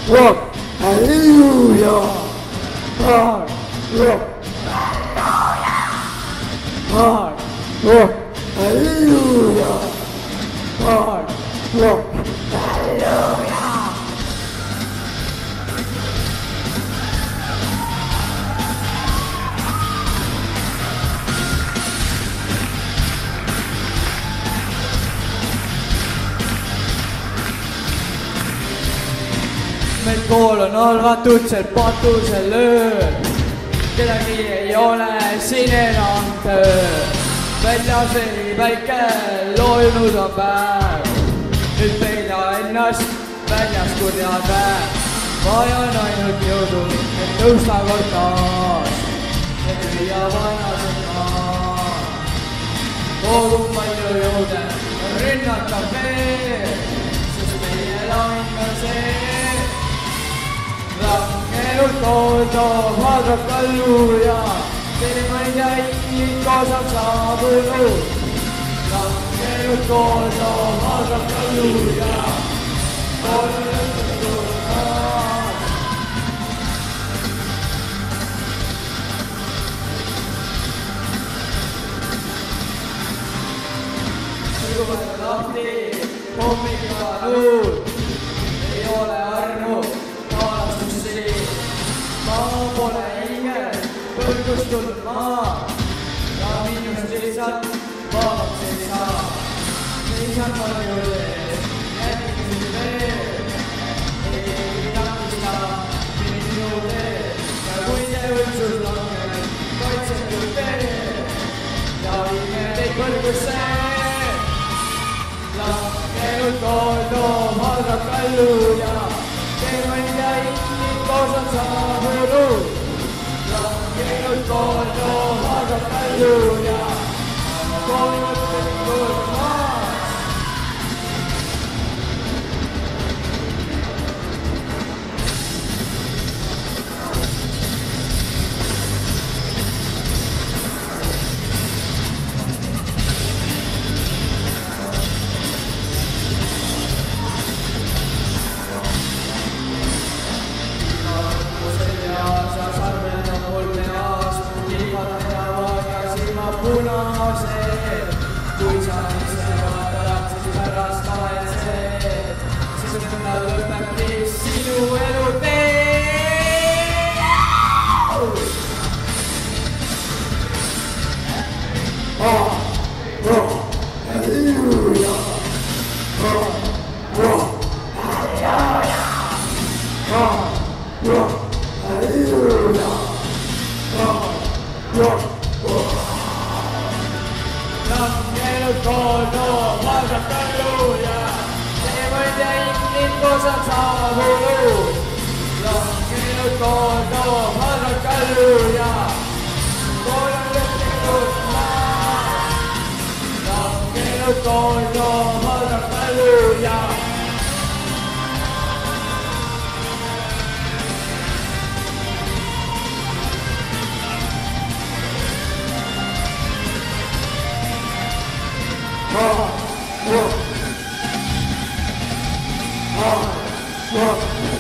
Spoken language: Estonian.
rock, hallelujah. Hard rock, hard rock, hallelujah. Hard rock, hallelujah. meil kool on halvatud, seal patusel ööl. Kedagi ei ole siin enam tööl. Väljas veri päike, loojunud on päev. Nüüd peida ennast, väljas kurjad päev. Vajan ainult jõudu, et tõusta kord taas. Et lüüa vanased maas. Kogub palju jõude, rünnata veel. Sest meie lahing on see. Langenud koodab hadrab kalluja, terveja inimkos on saabunud. Langenud koodab hadrab kalluja, kolmõttud maad. Sõguvad lahti, hommikuga nuud, ei ole armu. Maa pole hinges, põlgust tulnud maa. Ja minust lihtsalt vabaks ei saa. Seisad palju ees, jätkisin veel. Ei keegi takista minu teed. Ja kui see õitsus langeb, kaitsetud teed. Ja viime teid põlgusse. Langenud koodab hadrab kalluja. Terveja inimkos on saabunud. Langenud koodab hadrab kalluja, kolmõttud maas. Punased, kui sa ise vaatad, siis pärast kahetsed, siis õnna lõpebki sinu elu tee. Halleluuja, halleluuja, langenud koodab hadrab kalluja, terveja inimkos on saabunud. Langenud koodab hadrab kalluja, kolmõttud maas. Langenud koodab hadrab kalluja. Rock, rock, rock, rock.